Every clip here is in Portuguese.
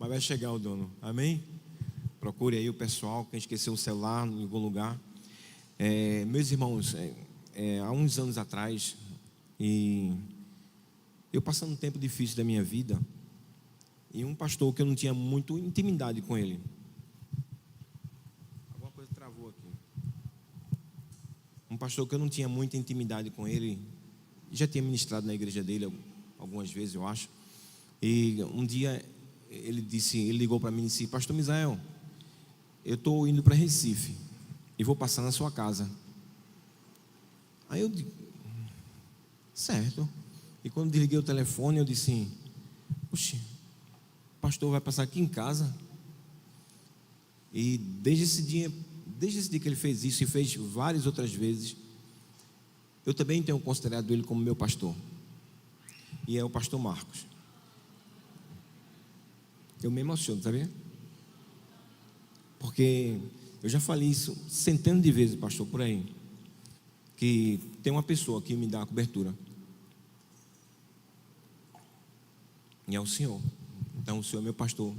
mas vai chegar o dono, amém? Procure aí o pessoal, quem esqueceu o celular em algum lugar. Meus irmãos, há uns anos atrás, e eu passando um tempo difícil da minha vida, e um pastor que eu não tinha muito intimidade com ele. Alguma coisa travou aqui. Um pastor que eu não tinha muita intimidade com ele, já tinha ministrado na igreja dele algumas vezes, eu acho. E um dia ele ligou para mim e disse: Pastor Misael, eu estou indo para Recife e vou passar na sua casa. Aí eu digo, certo. E quando desliguei o telefone, eu disse: Oxe, o pastor vai passar aqui em casa? E desde esse dia que ele fez isso, e fez várias outras vezes, eu também tenho considerado ele como meu pastor. E é o pastor Marcos. Eu me emociono, sabia? Porque eu já falei isso centenas de vezes, pastor, por aí, que tem uma pessoa que me dá a cobertura, e é o Senhor. Então o Senhor é meu pastor.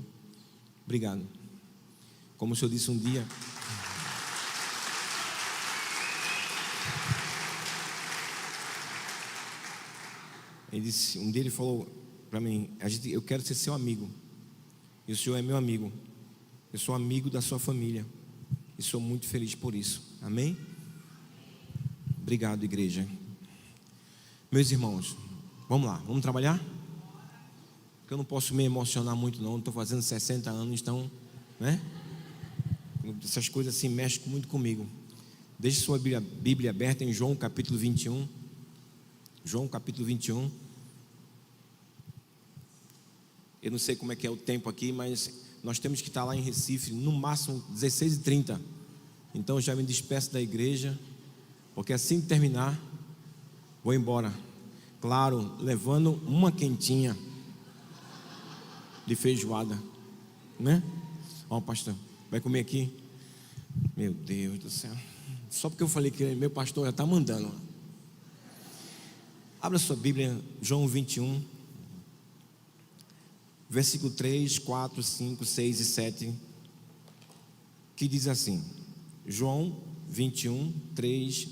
Obrigado. Como o Senhor disse um dia, um dia ele falou para mim: eu quero ser seu amigo, e o Senhor é meu amigo. Eu sou amigo da sua família e sou muito feliz por isso, amém? Obrigado, igreja. Meus irmãos, vamos lá, vamos trabalhar? Porque eu não posso me emocionar muito não, estou fazendo 60 anos, então, né? Essas coisas assim mexem muito comigo. Deixe sua Bíblia aberta em João capítulo 21. João capítulo 21. Eu não sei como é que é o tempo aqui, mas nós temos que estar lá em Recife no máximo 16h30. Então eu já me despeço da igreja, porque assim que terminar, vou embora. Claro, levando uma quentinha de feijoada, né? Ó, pastor, vai comer aqui? Meu Deus do céu. Só porque eu falei que meu pastor já está mandando. Abra sua Bíblia, João 21, versículo 3, 4, 5, 6 e 7, que diz assim. João 21, 3.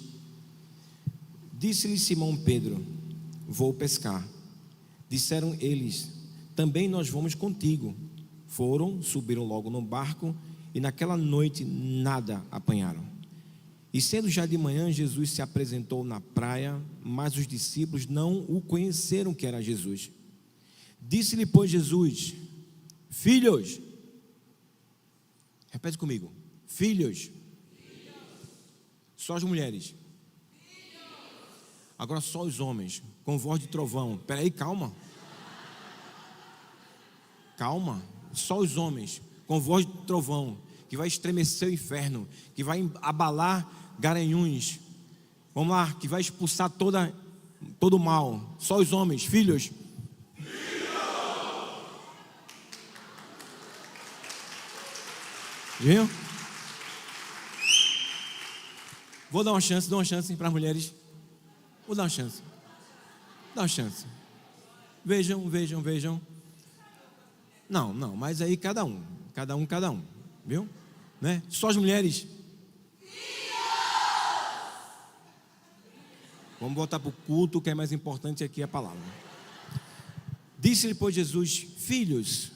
Disse-lhe Simão Pedro: vou pescar. Disseram eles: também nós vamos contigo. Foram, subiram logo no barco, e naquela noite nada apanharam. E sendo já de manhã, Jesus se apresentou na praia, mas os discípulos não o conheceram que era Jesus. Disse-lhe, pois, Jesus: filhos, repete comigo, filhos. Só as mulheres. Agora só os homens, com voz de trovão. Espera aí, calma. Calma, só os homens, com voz de trovão, que vai estremecer o inferno, que vai abalar Garanhuns. Vamos lá, que vai expulsar todo o mal. Só os homens, filhos. Viu? Vou dar uma chance para as mulheres. Vou dar uma chance. Dá uma chance. Vejam. Não, mas aí cada um. Viu? Né? Só as mulheres. Vamos voltar para o culto, que é mais importante aqui a palavra. Disse-lhe, pois, Jesus: filhos,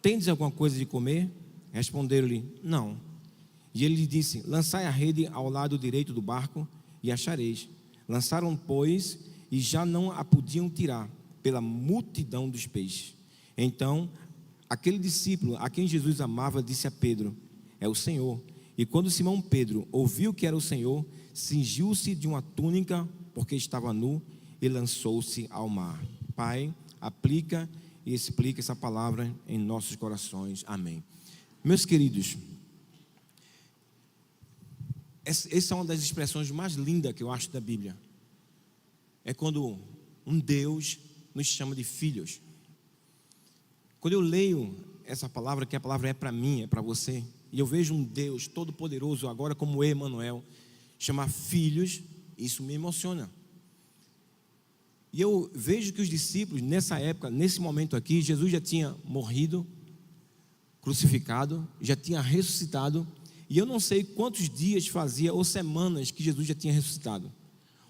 tendes alguma coisa de comer? Responderam-lhe: não. E ele lhe disse: lançai a rede ao lado direito do barco e achareis. Lançaram, pois, e já não a podiam tirar, pela multidão dos peixes. Então, aquele discípulo a quem Jesus amava disse a Pedro: é o Senhor. E quando Simão Pedro ouviu que era o Senhor, cingiu-se de uma túnica, porque estava nu, e lançou-se ao mar. Pai, aplica e explica essa palavra em nossos corações. Amém. Meus queridos, essa é uma das expressões mais lindas que eu acho da Bíblia. É quando um Deus nos chama de filhos. Quando eu leio essa palavra, que a palavra é para mim, é para você, e eu vejo um Deus todo-poderoso agora como Emmanuel chamar filhos, isso me emociona. E eu vejo que os discípulos nessa época, nesse momento aqui, Jesus já tinha morrido, crucificado, já tinha ressuscitado, e eu não sei quantos dias fazia ou semanas que Jesus já tinha ressuscitado.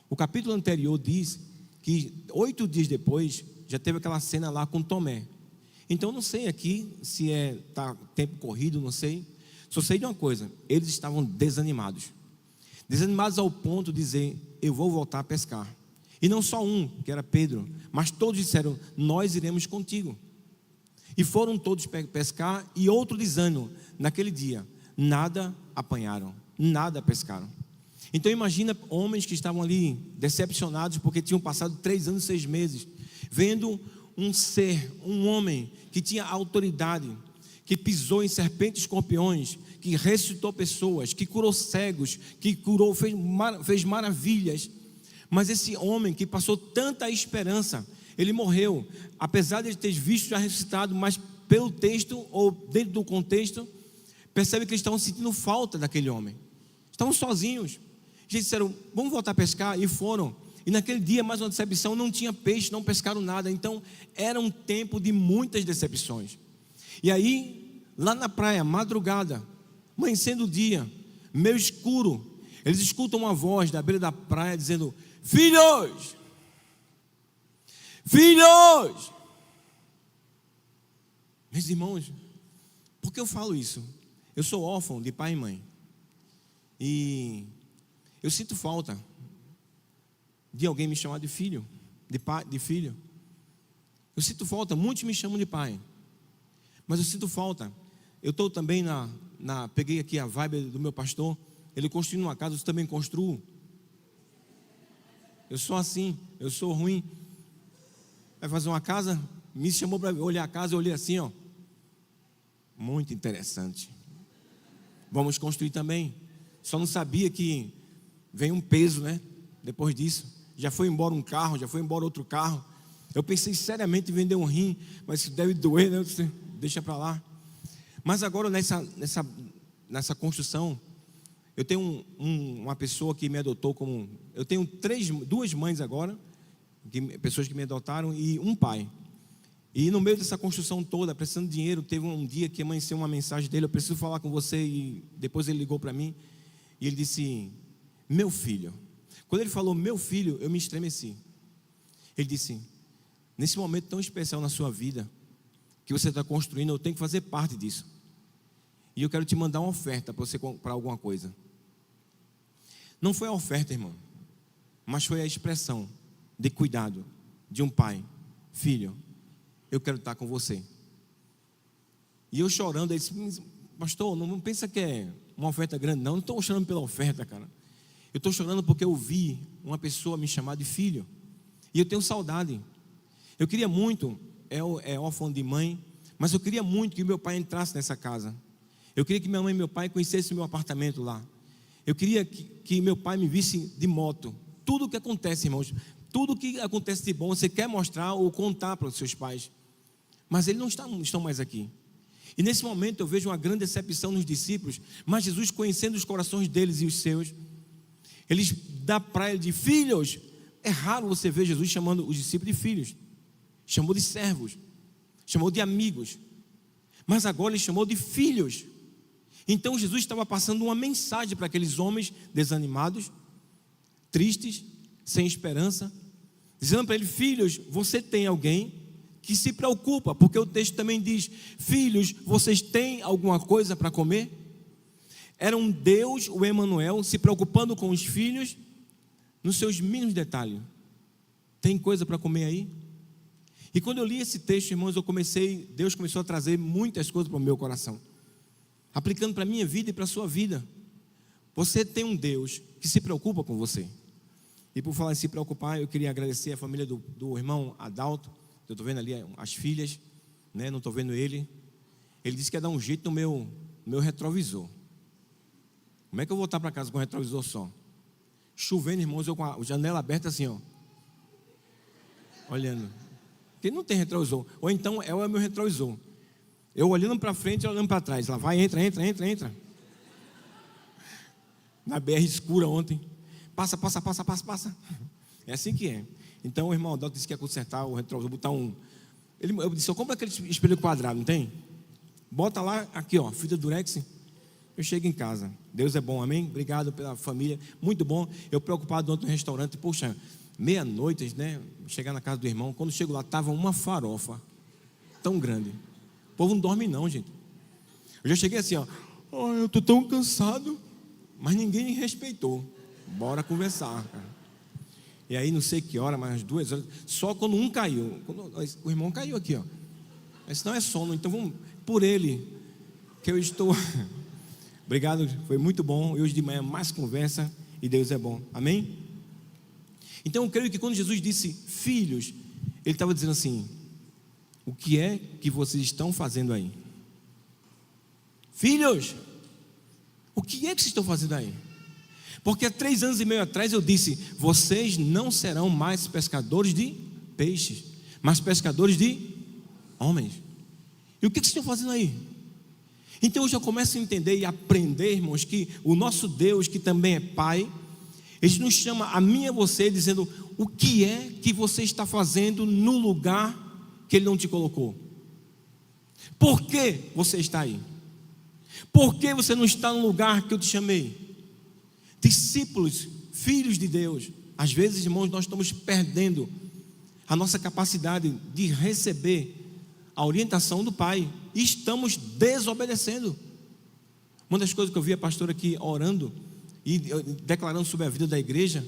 O capítulo anterior diz que 8 dias depois já teve aquela cena lá com Tomé. Então eu não sei aqui se tá tempo corrido, não sei. Só sei de uma coisa: eles estavam desanimados ao ponto de dizer: eu vou voltar a pescar. E não só um, que era Pedro, mas todos disseram: nós iremos contigo. E foram todos pescar. E outro desânimo, naquele dia, nada apanharam, nada pescaram. Então imagina homens que estavam ali decepcionados porque tinham passado 3 anos e 6 meses, vendo um ser, um homem que tinha autoridade, que pisou em serpentes e escorpiões, que ressuscitou pessoas, que curou cegos, que curou, fez maravilhas. Mas esse homem que passou tanta esperança, ele morreu, apesar de ele ter visto já ressuscitado, mas pelo texto, ou dentro do contexto, percebe que eles estavam sentindo falta daquele homem, estavam sozinhos. Eles disseram: vamos voltar a pescar, e foram. E naquele dia, mais uma decepção, não tinha peixe, não pescaram nada. Então era um tempo de muitas decepções. E aí, lá na praia, madrugada, amanhecendo o dia, meio escuro, eles escutam uma voz da beira da praia dizendo: filhos, filhos. Meus irmãos, por que eu falo isso? Eu sou órfão de pai e mãe, e eu sinto falta de alguém me chamar de filho, de pai, de filho. Eu sinto falta, muitos me chamam de pai, mas eu sinto falta. Eu estou também peguei aqui a vibe do meu pastor. Ele construiu uma casa, eu também construo. Eu sou assim, eu sou ruim. Vai fazer uma casa, me chamou para olhar a casa, eu olhei assim, ó. Muito interessante. Vamos construir também. Só não sabia que vem um peso, né? Depois disso, já foi embora um carro, já foi embora outro carro. Eu pensei seriamente em vender um rim, mas isso deve doer, né? Deixa para lá. Mas agora nessa construção, eu tenho uma pessoa que me adotou como... Eu tenho 2 mães agora, pessoas que me adotaram, e um pai. E no meio dessa construção toda, precisando de dinheiro, teve um dia que amanheceu uma mensagem dele: eu preciso falar com você. E depois ele ligou para mim e ele disse: meu filho. Quando ele falou meu filho, eu me estremeci. Ele disse: nesse momento tão especial na sua vida, que você está construindo, eu tenho que fazer parte disso. E eu quero te mandar uma oferta para você comprar alguma coisa. Não foi a oferta, irmão, mas foi a expressão de cuidado de um pai: filho, eu quero estar com você. E eu chorando, ele disse: pastor, não pensa que é uma oferta grande, não estou chorando pela oferta, cara. Eu estou chorando porque eu vi uma pessoa me chamar de filho, e eu tenho saudade. Eu queria muito, é órfão de mãe, mas eu queria muito que meu pai entrasse nessa casa. Eu queria que minha mãe e meu pai conhecessem o meu apartamento lá. Eu queria que meu pai me visse de moto. Tudo o que acontece, irmãos, tudo o que acontece de bom, você quer mostrar ou contar para os seus pais. Mas eles não estão mais aqui. E nesse momento eu vejo uma grande decepção nos discípulos, mas Jesus, conhecendo os corações deles e os seus, eles dá para ele de filhos. É raro você ver Jesus chamando os discípulos de filhos. Chamou de servos, chamou de amigos, mas agora ele chamou de filhos. Então Jesus estava passando uma mensagem para aqueles homens desanimados, tristes, sem esperança, dizendo para ele: filhos, você tem alguém que se preocupa, porque o texto também diz: filhos, vocês têm alguma coisa para comer? Era um Deus, o Emanuel, se preocupando com os filhos nos seus mínimos detalhes. Tem coisa para comer aí? E quando eu li esse texto, irmãos, Deus começou a trazer muitas coisas para o meu coração, aplicando para a minha vida e para a sua vida. Você tem um Deus que se preocupa com você. E por falar em se preocupar, eu queria agradecer a família do irmão Adalto. Eu estou vendo ali as filhas, né? Não estou vendo ele. Ele disse que ia dar um jeito no meu retrovisor. Como é que eu vou voltar para casa com o retrovisor só? Chovendo, irmãos, eu com a janela aberta assim, ó, olhando. Porque não tem retrovisor. Ou então é o meu retrovisor. Eu olhando para frente e olhando para trás. Lá vai, entra. Na BR escura ontem. Passa. É assim que é. Então o irmão Adalto disse que ia consertar o retrovisor, botar um... Eu disse: eu compro aquele espelho quadrado, não tem? Bota lá, aqui ó, fita durex. Eu chego em casa. Deus é bom, amém? Obrigado pela família, muito bom. Eu preocupado ontem no restaurante, poxa, meia-noite, né? Chegar na casa do irmão, quando chego lá, tava uma farofa tão grande. O povo não dorme não, gente. Eu já cheguei assim, ó, oh, eu tô tão cansado, mas ninguém me respeitou. Bora conversar, cara. E aí não sei que hora, mais 2 horas, só quando um caiu, o irmão caiu aqui, ó. Esse não é sono, então vamos por ele, que eu estou. Obrigado, foi muito bom. E hoje de manhã mais conversa e Deus é bom, amém? Então eu creio que quando Jesus disse filhos, Ele estava dizendo assim: o que é que vocês estão fazendo aí? Filhos, o que é que vocês estão fazendo aí? Porque há 3 anos e meio atrás eu disse: vocês não serão mais pescadores de peixes, mas pescadores de homens. E o que vocês estão fazendo aí? Então eu já começo a entender e aprender, irmãos, que o nosso Deus, que também é Pai, Ele nos chama a mim e a você, dizendo: o que é que você está fazendo no lugar que Ele não te colocou? Por que você está aí? Por que você não está no lugar que eu te chamei? Discípulos, filhos de Deus, às vezes, irmãos, nós estamos perdendo a nossa capacidade de receber a orientação do Pai, e estamos desobedecendo. Uma das coisas que eu vi a pastora aqui orando e declarando sobre a vida da igreja,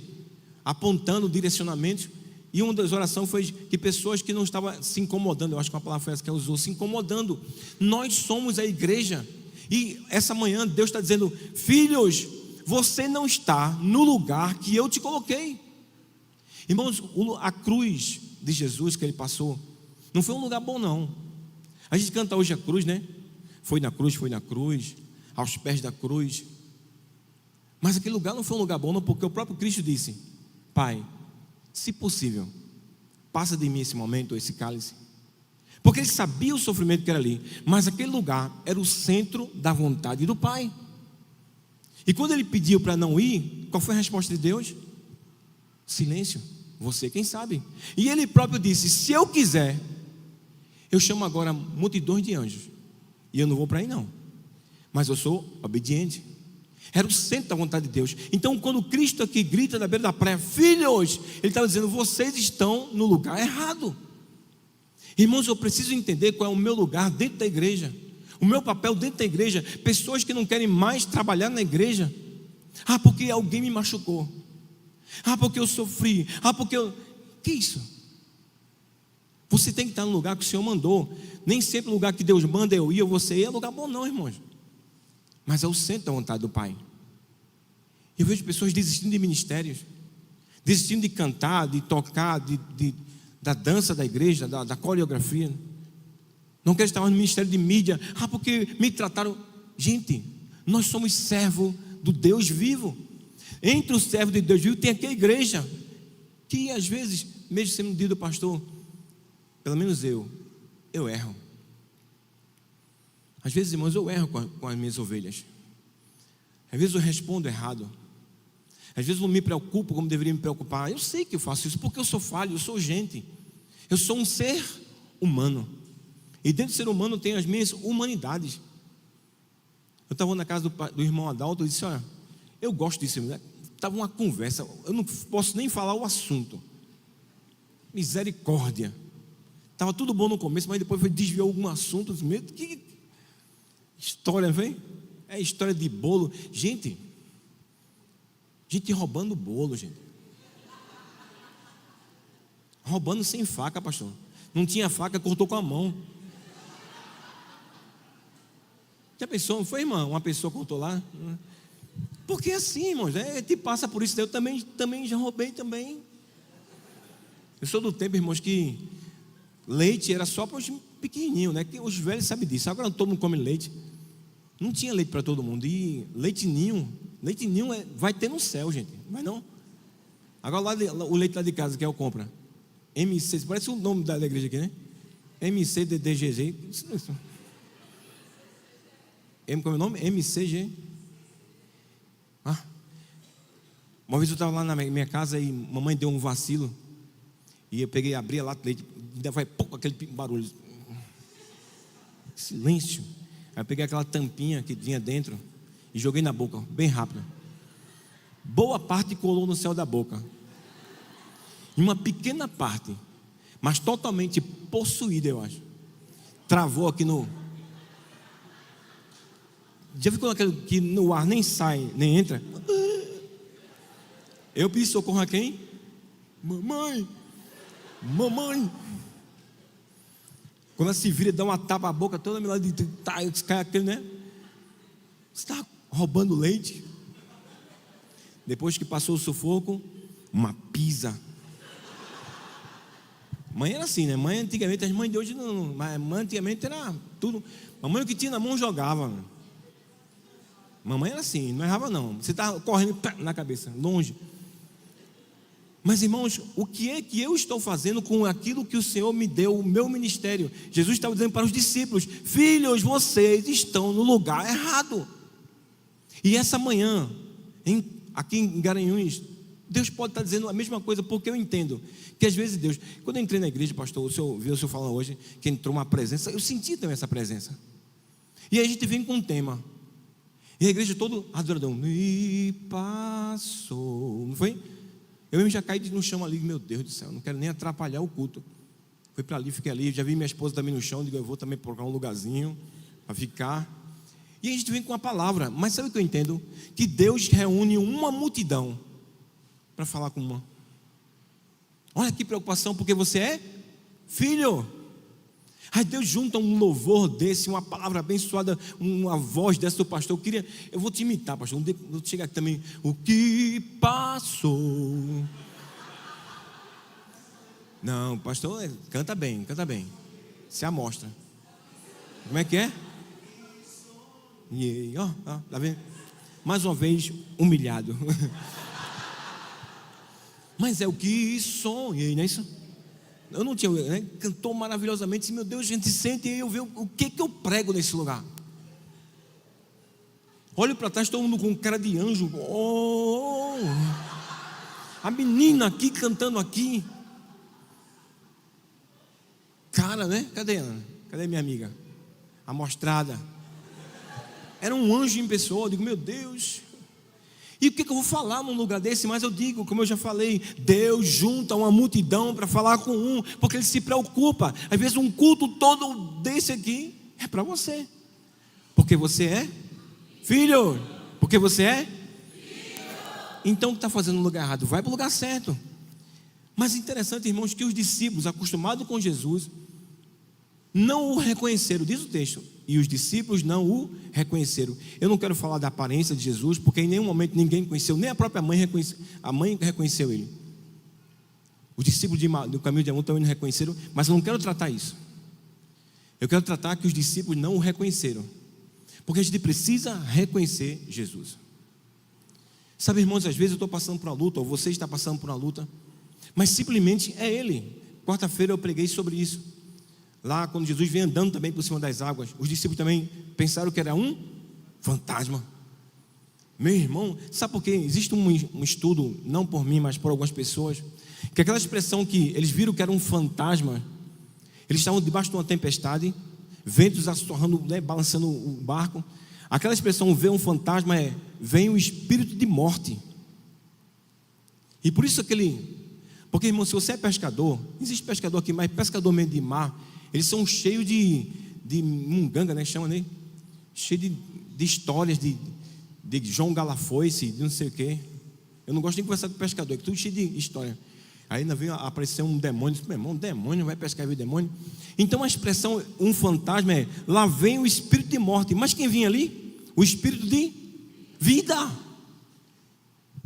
apontando direcionamentos, e uma das orações foi que pessoas que não estavam se incomodando, eu acho que a palavra foi essa que ela usou, se incomodando. Nós somos a igreja, e essa manhã Deus está dizendo: filhos, você não está no lugar que eu te coloquei. Irmãos, a cruz de Jesus que Ele passou não foi um lugar bom não. A gente canta hoje a cruz, né? Foi na cruz, aos pés da cruz. Mas aquele lugar não foi um lugar bom não, porque o próprio Cristo disse: Pai, se possível, passa de mim esse momento, esse cálice. Porque Ele sabia o sofrimento que era ali, mas aquele lugar era o centro da vontade do Pai. E quando Ele pediu para não ir, qual foi a resposta de Deus? Silêncio, você quem sabe. E Ele próprio disse: se eu quiser, eu chamo agora multidões de anjos, e eu não vou para aí não, mas eu sou obediente. Era o centro da vontade de Deus. Então quando Cristo aqui grita da beira da praia: filhos, Ele estava dizendo: vocês estão no lugar errado. Irmãos, eu preciso entender qual é o meu lugar dentro da igreja, o meu papel dentro da igreja. Pessoas que não querem mais trabalhar na igreja: ah, porque alguém me machucou, ah, porque eu sofri, ah, porque eu... Que isso? Você tem que estar no lugar que o Senhor mandou. Nem sempre o lugar que Deus manda eu ir ou você ir é lugar bom não, irmãos, mas é o centro da vontade do Pai. Eu vejo pessoas desistindo de ministérios, desistindo de cantar, de tocar, da dança da igreja, da coreografia. Não quero estar mais no ministério de mídia. Ah, porque me trataram. Gente, nós somos servo do Deus vivo. Entre o servo de Deus vivo tem aqui a igreja, que às vezes, mesmo sendo dito pastor, pelo menos eu erro. Às vezes, irmãos, eu erro com as minhas ovelhas. Às vezes eu respondo errado. Às vezes eu não me preocupo como deveria me preocupar. Eu sei que eu faço isso porque eu sou falho, eu sou gente. Eu sou um ser humano. E dentro do ser humano tem as minhas humanidades. Eu estava na casa do irmão Adalto e disse: olha, eu gosto disso. Estava uma conversa, eu não posso nem falar o assunto. Misericórdia. Estava tudo bom no começo, mas depois desviou algum assunto. Que história, vem? É história de bolo. Gente roubando bolo, gente. Roubando sem faca, pastor. Não tinha faca, cortou com a mão. Já pensou, não foi, irmão? Uma pessoa cortou lá. Porque assim, irmãos, te passa por isso. Eu também já roubei também. Eu sou do tempo, irmãos, que leite era só para os pequenininhos, né? Que os velhos sabem disso. Agora todo mundo come leite. Não tinha leite para todo mundo. E leite ninho vai ter no céu, gente. Vai não? Agora o leite lá de casa que eu compro, MC, parece o nome da igreja aqui, né? MCDDGG. Como é o nome? MCG. Uma vez eu estava lá na minha casa e mamãe deu um vacilo. E eu peguei, abri a lata de leite, ainda vai pouco aquele barulho. Silêncio. Aí eu peguei aquela tampinha que vinha dentro e joguei na boca, bem rápido. Boa parte colou no céu da boca. E uma pequena parte, mas totalmente possuída, eu acho, travou aqui no... Já ficou aquele que no ar nem sai, nem entra? Eu pedi socorro a quem? Mamãe! Mamãe! Quando ela se vira, dá uma tapa na boca toda, lá de tá, cai aquele, né? Você está roubando leite? Depois que passou o sufoco, uma pisa. Mãe era assim, né? Mãe antigamente, as mães de hoje não, mas mãe antigamente era tudo. Mamãe o que tinha na mão jogava. Mamãe era assim, não errava não. Você estava correndo na cabeça, longe. Mas irmãos, o que é que eu estou fazendo com aquilo que o Senhor me deu, o meu ministério? Jesus estava dizendo para os discípulos: filhos, vocês estão no lugar errado. E essa manhã, aqui em Garanhuns, Deus pode estar dizendo a mesma coisa, porque eu entendo que às vezes Deus... Quando eu entrei na igreja, pastor, o senhor falando hoje que entrou uma presença, eu senti também essa presença. E aí a gente vem com um tema, e a igreja toda adoradão, e passou, não foi? Eu mesmo já caí no chão ali, meu Deus do céu, não quero nem atrapalhar o culto. Fui para ali, fiquei ali, já vi minha esposa também no chão, digo, eu vou também procurar um lugarzinho para ficar. E a gente vem com a palavra, mas sabe o que eu entendo? Que Deus reúne uma multidão para falar com uma. Olha que preocupação, porque você é filho. Aí Deus junta um louvor desse, uma palavra abençoada, uma voz dessa do pastor. Eu vou te imitar, pastor. Vou chegar aqui também. O que passou? Não, pastor, canta bem, se amostra. Como é que é? E ó, tá vendo? Mais uma vez, humilhado. Mas é o que sonhei, não é isso? Eu não tinha, né? Cantou maravilhosamente, disse, meu Deus, a gente sente e eu vejo o que eu prego nesse lugar. Olho para trás, todo mundo com cara de anjo. Oh, a menina aqui cantando aqui. Cara, né? Cadê Ana? Cadê minha amiga? Amostrada. Era um anjo em pessoa. Eu digo, meu Deus. E o que eu vou falar num lugar desse? Mas eu digo, como eu já falei, Deus junta uma multidão para falar com um, porque Ele se preocupa. Às vezes um culto todo desse aqui é para você, porque você é filho, porque você é filho. Então o que está fazendo no lugar errado? Vai para o lugar certo. Mas interessante, irmãos, que os discípulos, acostumados com Jesus, não o reconheceram, diz o texto, e os discípulos não o reconheceram. Eu não quero falar da aparência de Jesus, porque em nenhum momento ninguém conheceu, nem a própria mãe reconheceu, a mãe reconheceu ele. Os discípulos do caminho de Emaús também não reconheceram, mas eu não quero tratar isso. Eu quero tratar que os discípulos não o reconheceram, porque a gente precisa reconhecer Jesus. Sabe, irmãos, às vezes eu estou passando por uma luta, ou você está passando por uma luta, mas simplesmente é Ele. Quarta-feira eu preguei sobre isso. Lá quando Jesus vem andando também por cima das águas, os discípulos também pensaram que era um fantasma. Meu irmão, sabe por quê? Existe um estudo, não por mim, mas por algumas pessoas, que aquela expressão que eles viram que era um fantasma, eles estavam debaixo de uma tempestade, ventos assorrando, né, balançando o barco. Aquela expressão, ver um fantasma, vem o espírito de morte. E por isso porque, irmão, se você é pescador, existe pescador aqui, mas pescador mesmo de mar, eles são cheios de munganga, né? Chama, né? Cheio de histórias de João Galafoice, de não sei o quê. Eu não gosto nem de conversar com pescador, é tudo cheio de história. Aí ainda veio aparecer um demônio. Meu irmão, um demônio vai pescar e ver demônio. Então a expressão um fantasma é: lá vem o espírito de morte. Mas quem vinha ali? O espírito de vida.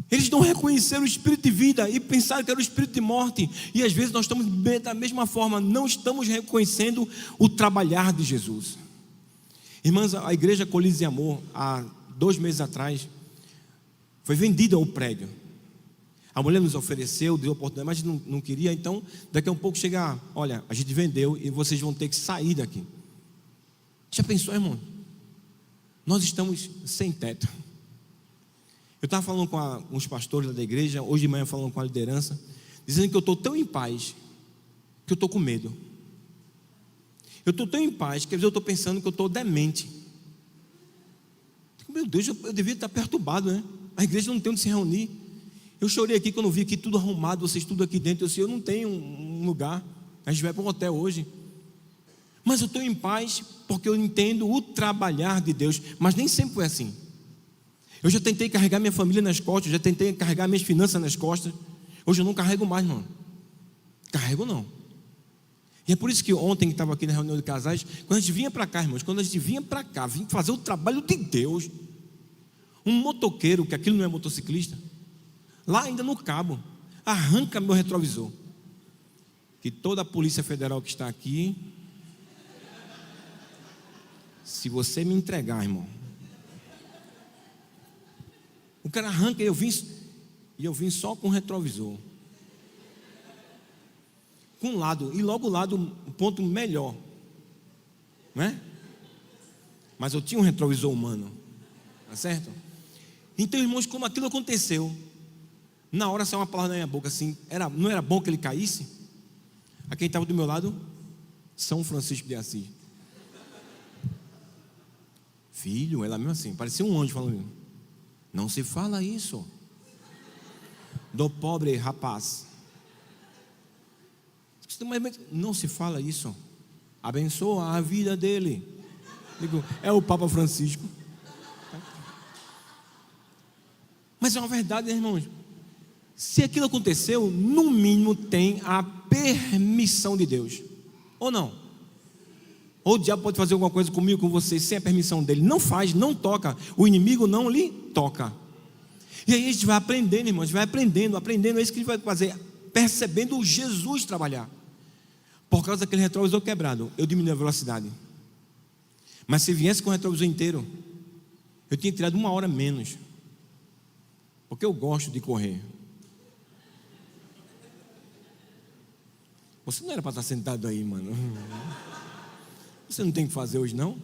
Eles não reconheceram o espírito de vida e pensaram que era o espírito de morte. E às vezes nós estamos da mesma forma, não estamos reconhecendo o trabalhar de Jesus. Irmãs, a igreja Colírios e Amor, há 2 meses atrás, foi vendida o prédio. A mulher nos ofereceu, deu oportunidade, mas não queria. Então daqui a um pouco chega, olha, a gente vendeu e vocês vão ter que sair daqui. Já pensou, irmão? Nós estamos sem teto. Eu estava falando com os pastores da igreja, hoje de manhã falando com a liderança, dizendo que eu estou tão em paz, que eu estou com medo. Eu estou tão em paz, que às vezes eu estou pensando que eu estou demente. Meu Deus, eu devia estar perturbado, né? A igreja não tem onde se reunir. Eu chorei aqui quando vi aqui tudo arrumado, vocês tudo aqui dentro. Eu disse, eu não tenho um lugar. A gente vai para um hotel hoje. Mas eu estou em paz porque eu entendo o trabalhar de Deus. Mas nem sempre foi assim. Eu já tentei carregar minha família nas costas, já tentei carregar minhas finanças nas costas. Hoje eu não carrego mais, não. Carrego não. E é por isso que ontem que estava aqui na reunião de casais, quando a gente vinha para cá, irmãos, quando a gente vinha para cá, vinha fazer o trabalho de Deus, um motoqueiro, que aquilo não é motociclista, lá ainda no cabo, arranca meu retrovisor. Que toda a Polícia Federal que está aqui, se você me entregar, irmão, o cara arranca e eu vim só com o retrovisor. Com um lado, e logo o lado, um ponto melhor, né? Mas eu tinha um retrovisor humano, tá certo? Então, irmãos, como aquilo aconteceu, na hora saiu uma palavra na minha boca assim, não era bom que ele caísse? A quem estava do meu lado, São Francisco de Assis. Filho, ela mesmo assim, parecia um anjo falando, não se fala isso do pobre rapaz. Não se fala isso. Abençoa a vida dele. Digo, é o Papa Francisco. Mas é uma verdade, né, irmãos? Se aquilo aconteceu, no mínimo tem a permissão de Deus. Ou não? Ou o diabo pode fazer alguma coisa comigo, com você, sem a permissão dele. Não faz, não toca. O inimigo não lhe toca. E aí a gente vai aprendendo, irmãos, vai aprendendo. É isso que a gente vai fazer. Percebendo Jesus trabalhar. Por causa daquele retrovisor quebrado, eu diminui a velocidade. Mas se viesse com o retrovisor inteiro, eu tinha tirado 1 hora menos. Porque eu gosto de correr. Você não era para estar sentado aí, mano. Você não tem o que fazer hoje, não?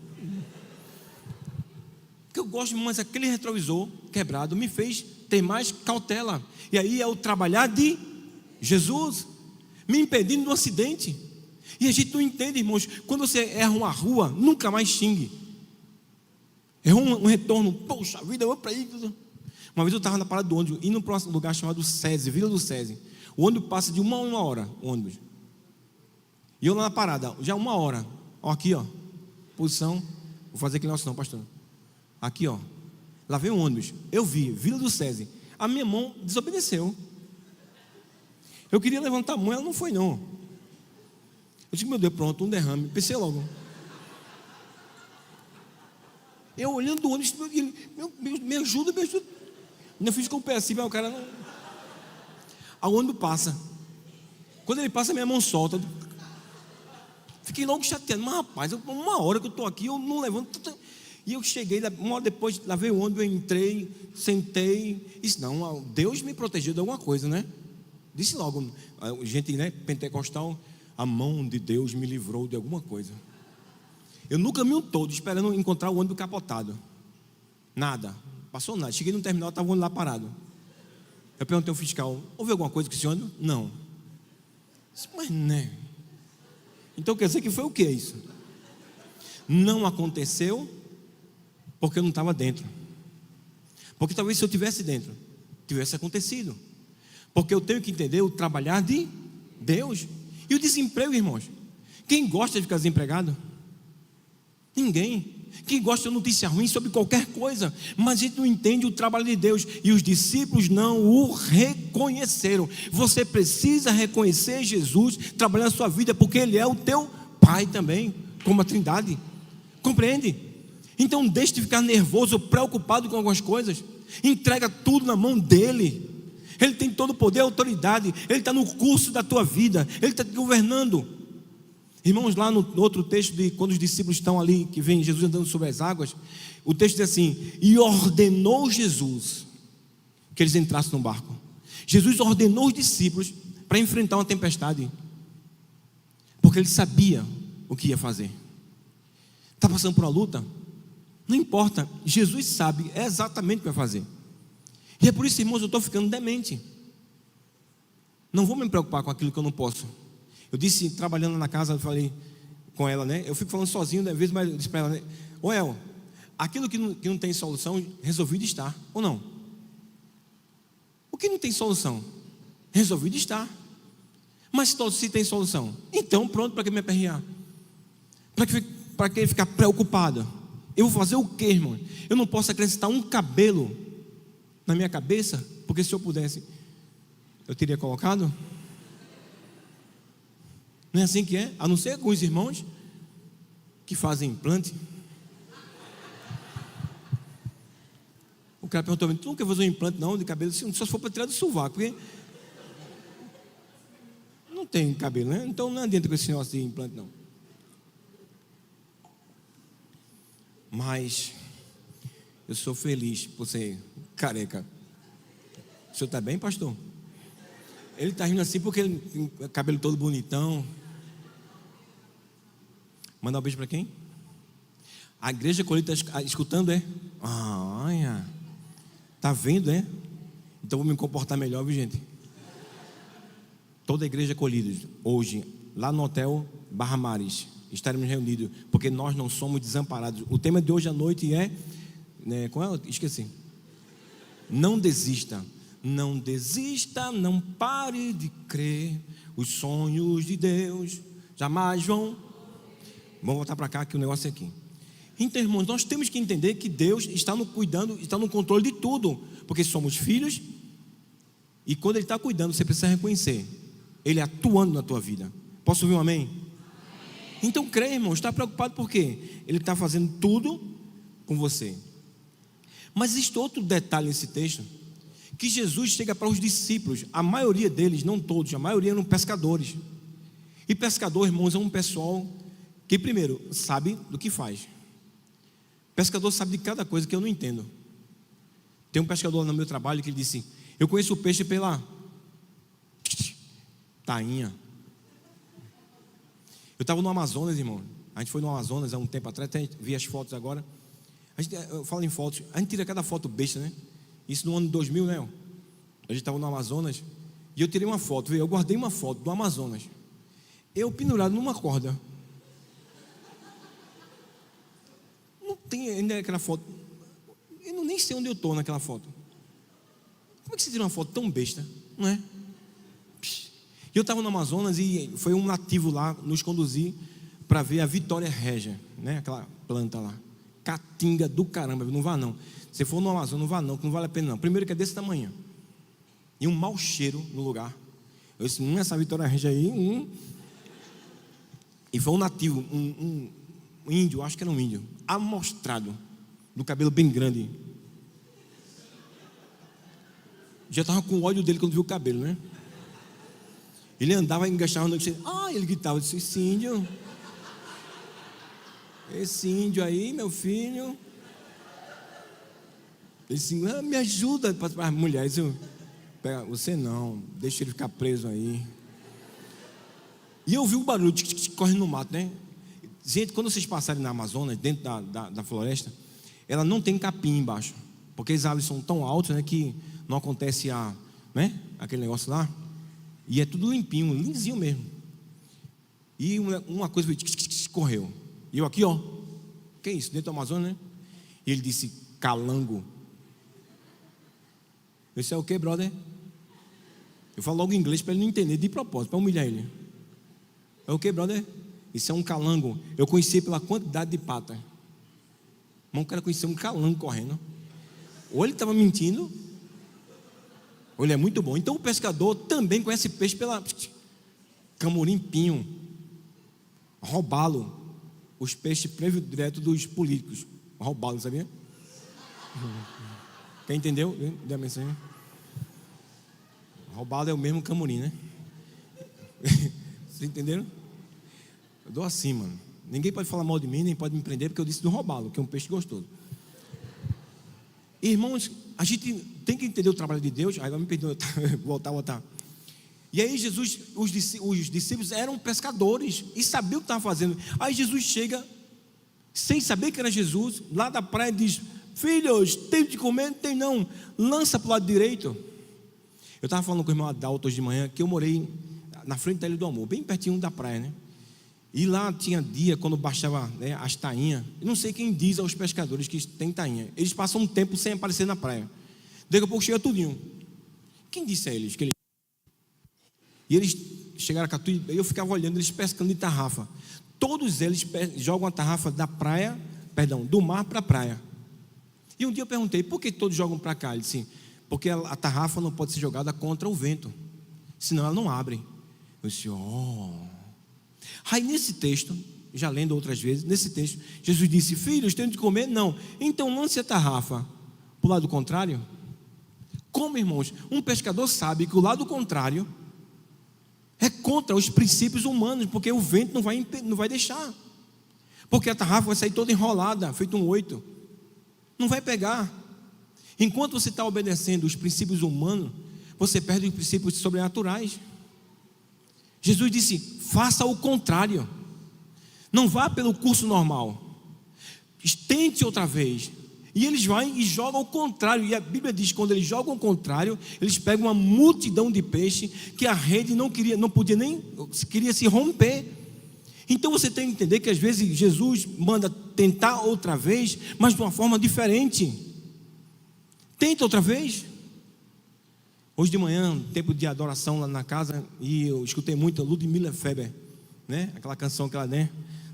Porque eu gosto, mas aquele retrovisor quebrado me fez ter mais cautela. E aí é o trabalhar de Jesus, me impedindo do acidente. E a gente não entende, irmãos, quando você erra uma rua, nunca mais xingue. Errou um retorno, poxa vida, eu vou para aí. Uma vez eu estava na parada do ônibus, indo para um lugar chamado SESI, Vila do SESI. O ônibus passa de 1 a 1 hora, o ônibus. E eu lá na parada, já 1 hora. Ó, aqui, ó, posição, vou fazer aquele negócio não, pastor. Aqui, ó, lá vem o ônibus. Eu vi, Vila do SESI. A minha mão desobedeceu. Eu queria levantar a mão, ela não foi não. Eu disse, meu Deus, pronto, um derrame. Pensei logo. Eu olhando o ônibus, me ajuda. Não fiz com o pé assim, mas o cara não. Aí o ônibus passa. Quando ele passa, minha mão solta. Fiquei logo chateado. Mas rapaz, 1 hora que eu estou aqui, eu não levanto. E eu cheguei, 1 hora depois, lá veio o ônibus, eu entrei, sentei. Disse, não, Deus me protegeu de alguma coisa, né? Disse logo, gente, né, pentecostal, a mão de Deus me livrou de alguma coisa. Eu no caminho todo esperando encontrar o ônibus capotado. Nada, passou nada. Cheguei no terminal, estava o ônibus lá parado. Eu perguntei ao fiscal, houve alguma coisa com esse ônibus? Não. Disse, mas né? Então quer dizer que foi o que isso? Não aconteceu porque eu não estava dentro. Porque talvez se eu estivesse dentro, tivesse acontecido. Porque eu tenho que entender o trabalhar de Deus. E o desemprego, irmãos, quem gosta de ficar desempregado? Ninguém. Quem gosta de notícia ruim sobre qualquer coisa, mas a gente não entende o trabalho de Deus. E os discípulos não o reconheceram. Você precisa reconhecer Jesus trabalhando na sua vida, porque Ele é o teu Pai também, como a Trindade. Compreende? Então deixe de ficar nervoso, preocupado com algumas coisas. Entrega tudo na mão dEle. Ele tem todo o poder e autoridade. Ele está no curso da tua vida. Ele está te governando. Irmãos, lá no outro texto, quando os discípulos estão ali, que vem Jesus andando sobre as águas, o texto diz assim, e ordenou Jesus que eles entrassem no barco. Jesus ordenou os discípulos para enfrentar uma tempestade, porque ele sabia o que ia fazer. Está passando por uma luta? Não importa, Jesus sabe exatamente o que vai fazer. E é por isso, irmãos, eu estou ficando demente. Não vou me preocupar com aquilo que eu não posso. Eu disse, trabalhando na casa, eu falei com ela, né? Eu fico falando sozinho, às vezes, mas eu disse para ela, né? Ô El, aquilo que não tem solução, resolvido está, ou não? O que não tem solução, resolvido está. Mas se tem solução, então pronto, para que me aperrear? Para que ficar preocupado? Eu vou fazer o quê, irmão? Eu não posso acrescentar um cabelo na minha cabeça, porque se eu pudesse, eu teria colocado. Não é assim que é? A não ser com os irmãos que fazem implante. O cara perguntou: tu não quer fazer um implante não de cabelo? Só se for para tirar do sovaco, porque não tem cabelo, né? Então não adianta com esse negócio de implante não. Mas eu sou feliz por ser careca. O senhor está bem, pastor? Ele está rindo assim porque ele tem o cabelo todo bonitão. Mandar um beijo para quem? A igreja colhida está escutando, é? Olha, está vendo, é? Então vou me comportar melhor, viu, gente? Toda a igreja colhida hoje, lá no hotel Barra Mares, estaremos reunidos, porque nós não somos desamparados. O tema de hoje à noite é, né, qual é? Esqueci. Não desista. Não desista, não pare de crer. Os sonhos de Deus jamais vão. Vamos voltar para cá que o negócio é aqui. Então, irmãos, nós temos que entender que Deus está no cuidando, está no controle de tudo, porque somos filhos. E quando Ele está cuidando, você precisa reconhecer Ele atuando na tua vida. Posso ouvir um amém? Então creia, irmão, está preocupado por quê? Ele está fazendo tudo com você. Mas existe outro detalhe nesse texto, que Jesus chega para os discípulos, a maioria deles, não todos, a maioria eram pescadores. E pescador, irmãos, é um pessoal que primeiro sabe do que faz. Pescador sabe de cada coisa que eu não entendo. Tem um pescador lá no meu trabalho que ele disse: eu conheço o peixe pela tainha. Eu estava no Amazonas, irmão. A gente foi no Amazonas há um tempo atrás, até vi as fotos agora. Eu falo em fotos, a gente tira cada foto besta, né? Isso no ano 2000, né? A gente estava no Amazonas e eu tirei uma foto, viu? Eu guardei uma foto do Amazonas, eu pendurado numa corda. Não tem ainda aquela foto. Eu nem sei onde eu estou naquela foto. Como é que você tira uma foto tão besta, não é? E eu estava no Amazonas e foi um nativo lá nos conduzir para ver a Vitória Régia, né? Aquela planta lá, caatinga do caramba. Não vá não, se for no Amazonas não vá não, que não vale a pena não. Primeiro que é desse tamanho e um mau cheiro no lugar. Eu disse: essa Vitória Régia aí, E foi um nativo, um índio, acho que era um índio, amostrado, do cabelo bem grande. Já estava com ódio dele quando viu o cabelo, né? Ele andava e engachava no noite. Ele gritava, disse: esse índio aí, meu filho. Ele disse: me ajuda para as mulheres. Você não, deixa ele ficar preso aí. E eu vi o barulho correndo no mato, né? Gente, quando vocês passarem na Amazônia, dentro da floresta, ela não tem capim embaixo, porque as árvores são tão altas, né, que não acontece aquele negócio lá. E é tudo limpinho, lisinho mesmo. E uma coisa correu. E eu aqui, ó, que é isso? Dentro do Amazonas, né? E ele disse: calango. Eu disse: é o que, brother? Eu falo logo em inglês para ele não entender, de propósito, para humilhar ele. É o que, brother? Isso é um calango. Eu conheci pela quantidade de patas. Mas o cara conhecia um calango correndo. Ou ele estava mentindo, ou ele é muito bom. Então o pescador também conhece peixe pela camurim-pinho, roubá-lo. Os peixes direto dos políticos, roubá-lo, sabia? Quem entendeu? Dê a mensagem. Roubá-lo é o mesmo camurim, né? Vocês entenderam? Eu dou assim, mano. Ninguém pode falar mal de mim, nem pode me prender, porque eu disse do roubá-lo, que é um peixe gostoso. Irmãos, a gente tem que entender o trabalho de Deus. Agora me perdoa, voltar. E aí Jesus, os discípulos eram pescadores e sabiam o que estavam fazendo. Aí Jesus chega, sem saber que era Jesus, lá da praia, diz: filhos, tem de comer? Não tem não, lança para o lado direito. Eu estava falando com o irmão Adalto hoje de manhã, que eu morei na frente da Ilha do Amor, bem pertinho da praia, né? E lá tinha dia, quando baixava, né, as tainhas. Eu não sei quem diz aos pescadores que tem tainha. Eles passam um tempo sem aparecer na praia. Daqui a pouco chega tudinho. Quem disse a eles? E eles chegaram a Catu e eu ficava olhando eles pescando de tarrafa. Todos eles jogam a tarrafa do mar para a praia. E um dia eu perguntei, por que todos jogam para cá? Ele disse, porque a tarrafa não pode ser jogada contra o vento, senão ela não abre. Eu disse, Aí nesse texto, já lendo outras vezes, nesse texto, Jesus disse, filhos, tenho de comer? Não. Então lance a tarrafa para o lado contrário. Como, irmãos? Um pescador sabe que o lado contrário é contra os princípios humanos, porque o vento não vai deixar. Porque a tarrafa vai sair toda enrolada, feito um 8. Não vai pegar. Enquanto você está obedecendo os princípios humanos, você perde os princípios sobrenaturais. Jesus disse, faça o contrário. Não vá pelo curso normal. Tente outra vez. E eles vão e jogam o contrário. E a Bíblia diz que quando eles jogam o contrário, eles pegam uma multidão de peixe que a rede queria se romper. Então você tem que entender que às vezes Jesus manda tentar outra vez, mas de uma forma diferente. Tenta outra vez. Hoje de manhã, tempo de adoração lá na casa, e eu escutei muito a Ludmilla Feber, né? Aquela canção que ela, né?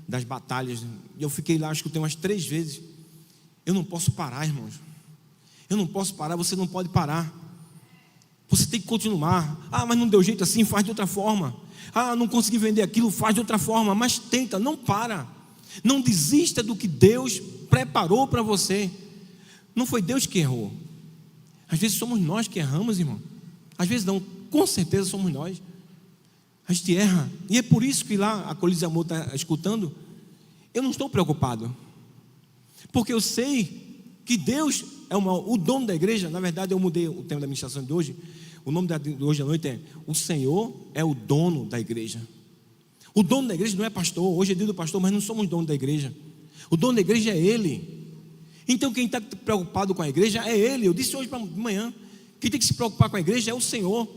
Das batalhas. E eu fiquei lá, escutei umas 3 vezes. Eu não posso parar, irmãos. Eu não posso parar, você não pode parar. Você tem que continuar. Mas não deu jeito assim, faz de outra forma. Não consegui vender aquilo, faz de outra forma. Mas tenta, não para. Não desista do que Deus preparou para você. Não foi Deus que errou. Às vezes somos nós que erramos, irmão. Às vezes não, com certeza somos nós. A gente erra. E é por isso que lá a Colírio de Amor está escutando. Eu não estou preocupado. Porque eu sei que Deus é o dono da igreja. Na verdade, eu mudei o tema da ministração de hoje. O nome de hoje à noite é: o Senhor é o dono da igreja. O dono da igreja não é pastor. Hoje é dia do pastor, mas não somos dono da igreja. O dono da igreja é Ele. Então quem está preocupado com a igreja é Ele. Eu disse hoje de manhã, quem tem que se preocupar com a igreja é o Senhor.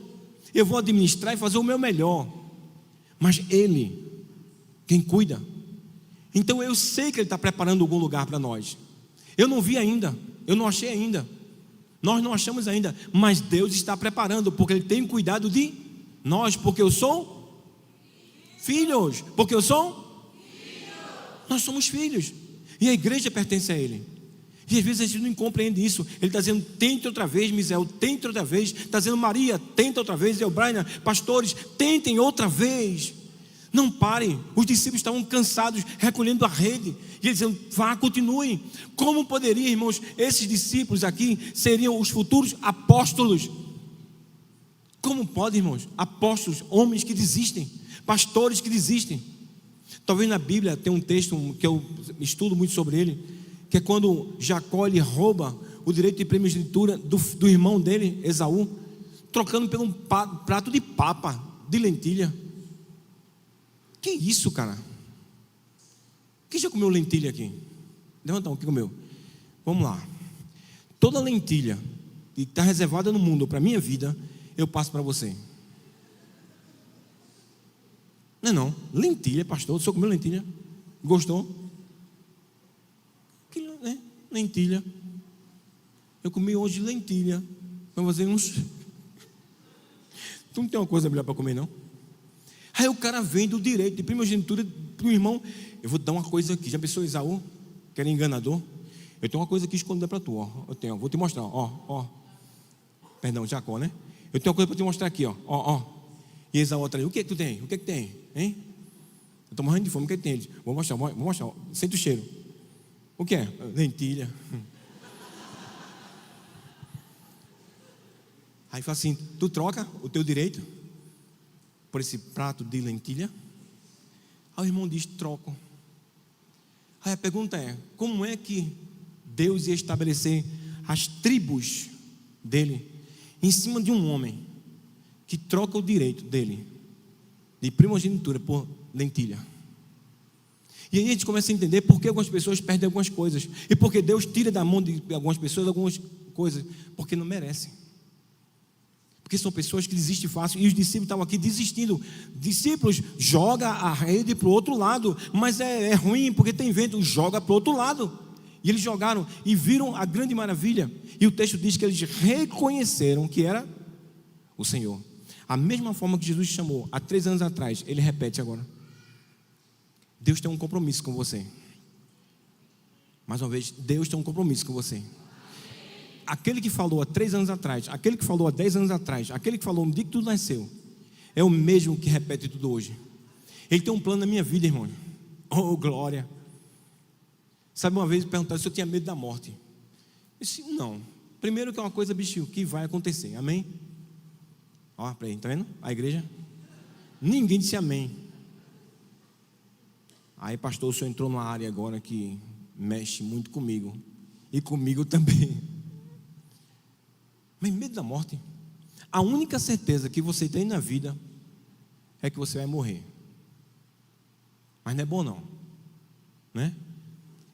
Eu vou administrar e fazer o meu melhor, mas Ele, quem cuida. Então eu sei que Ele está preparando algum lugar para nós. Eu não vi ainda, eu não achei ainda, nós não achamos ainda, mas Deus está preparando, porque Ele tem cuidado de nós, porque eu sou filhos, porque eu sou nós somos filhos, e a igreja pertence a Ele. E às vezes a gente não compreende isso. Ele está dizendo, tente outra vez, Misael, tente outra vez. Está dizendo, Maria, tenta outra vez. Elbraina, pastores, tentem outra vez. Não parem. Os discípulos estavam cansados, recolhendo a rede. E eles dizendo, vá, continue. Como poderia, irmãos, esses discípulos aqui seriam os futuros apóstolos? Como pode, irmãos? Apóstolos, homens que desistem, pastores que desistem. Talvez na Bíblia tenha um texto que eu estudo muito sobre ele, que é quando Jacó lhe rouba o direito de primogenitura do irmão dele, Esaú, trocando por um prato de papa, de lentilha. Que isso, cara? Quem já comeu lentilha aqui? Levanta a mão, quem comeu? Vamos lá. Toda lentilha que está reservada no mundo para a minha vida, eu passo para você. Não, lentilha, pastor, o senhor comeu lentilha? Gostou? Lentilha. Eu comi hoje lentilha. Vai fazer uns. Tu não tem uma coisa melhor para comer, não? Aí o cara vende o direito de primogenitura para o irmão. Eu vou te dar uma coisa aqui. Já pensou, Esaú? Que era enganador? Eu tenho uma coisa aqui escondida para tu, ó. Eu tenho, vou te mostrar, ó. Perdão, Jacó, né? Eu tenho uma coisa para te mostrar aqui, ó. E Esaú atrás, o que é que tu tem? O que é que tem? Hein? Eu estou morrendo de fome, o que é que tem? Vou mostrar, ó. Sente o cheiro. O que é? Lentilha. Aí fala assim, tu troca o teu direito por esse prato de lentilha? Aí o irmão diz, troco. Aí a pergunta é, como é que Deus ia estabelecer as tribos dele em cima de um homem que troca o direito dele de primogenitura por lentilha? E aí a gente começa a entender por que algumas pessoas perdem algumas coisas. E porque Deus tira da mão de algumas pessoas algumas coisas. Porque não merecem. Porque são pessoas que desistem fácil. E os discípulos estavam aqui desistindo. Discípulos, joga a rede para o outro lado. Mas é ruim porque tem vento. Joga para o outro lado. E eles jogaram e viram a grande maravilha. E o texto diz que eles reconheceram que era o Senhor. A mesma forma que Jesus chamou há 3 anos atrás, ele repete agora. Deus tem um compromisso com você. Mais uma vez, Deus tem um compromisso com você. Aquele que falou há 3 anos atrás, aquele que falou há 10 anos atrás, aquele que falou no dia que tudo nasceu, é o mesmo que repete tudo hoje. Ele tem um plano na minha vida, irmão. Oh, glória. Sabe, uma vez perguntaram se eu tinha medo da morte. Eu disse, não. Primeiro que é uma coisa, bichinho, que vai acontecer, amém? Ó, para aí, tá vendo? A igreja. Ninguém disse amém. Aí, pastor, o senhor entrou numa área agora que mexe muito comigo. E comigo também. Mas medo da morte. A única certeza que você tem na vida é que você vai morrer. Mas não é bom não, né?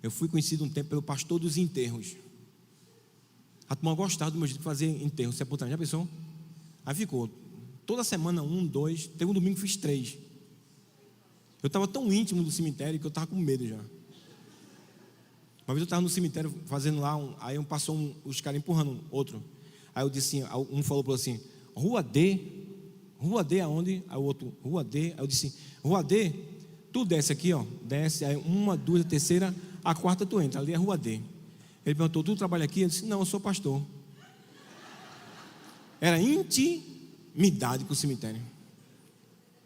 Eu fui conhecido um tempo pelo pastor dos enterros. A turma gostava do meu jeito de fazer enterro, sepultamento. Já pensou? Aí ficou toda semana 1, 2. Teve um domingo que fiz 3. Eu estava tão íntimo do cemitério que eu estava com medo já. Uma vez eu estava no cemitério fazendo lá, aí passou os caras empurrando outro. Aí eu disse assim, um falou para assim, Rua D aonde? Aí o outro, Rua D. Aí eu disse, Rua D, tu desce aqui, ó, desce, aí 1, 2, a terceira, a quarta tu entra, ali é Rua D. Ele perguntou, tu trabalha aqui? Eu disse, não, eu sou pastor. Era intimidade com o cemitério.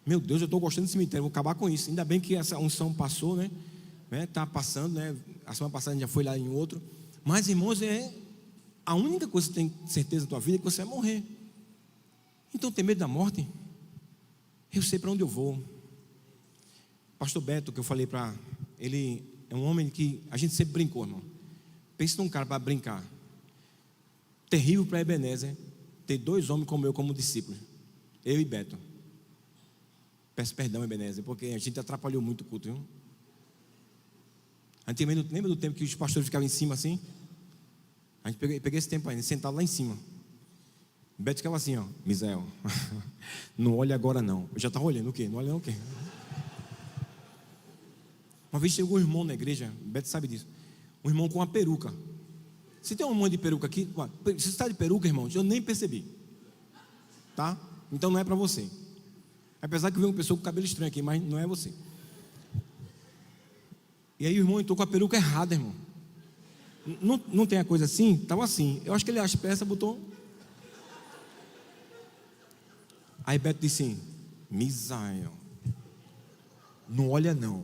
Meu Deus, eu estou gostando do cemitério, vou acabar com isso. Ainda bem que essa unção passou, né? Está passando, né? A semana passada a gente já foi lá em outro. Mas, irmãos, a única coisa que você tem certeza na tua vida é que você vai morrer. Então, tem medo da morte? Eu sei para onde eu vou. Pastor Beto, que eu falei para ele, é um homem que a gente sempre brincou, irmão. Pensa num cara para brincar. Terrível para Ebenezer ter 2 homens como eu como discípulos. Eu e Beto. Peço perdão, Ebenezer, porque a gente atrapalhou muito o culto, viu? Antigamente, lembra do tempo que os pastores ficavam em cima assim? A gente peguei esse tempo ainda, sentado lá em cima. Beto ficava assim, ó, Misael, não olha agora não. Eu já estava olhando o quê? Não olha não o quê? Uma vez chegou um irmão na igreja, Beto sabe disso. Um irmão com uma peruca. Se tem um irmão de peruca aqui, se você está de peruca, irmão, eu nem percebi. Tá? Então não é para você. Apesar que eu vi uma pessoa com cabelo estranho aqui, mas não é você. E aí o irmão entrou com a peruca errada, irmão. Não tem a coisa assim? Estava assim. Eu acho que ele acha peça, botou. Aí Beto disse assim, Misael, não olha não.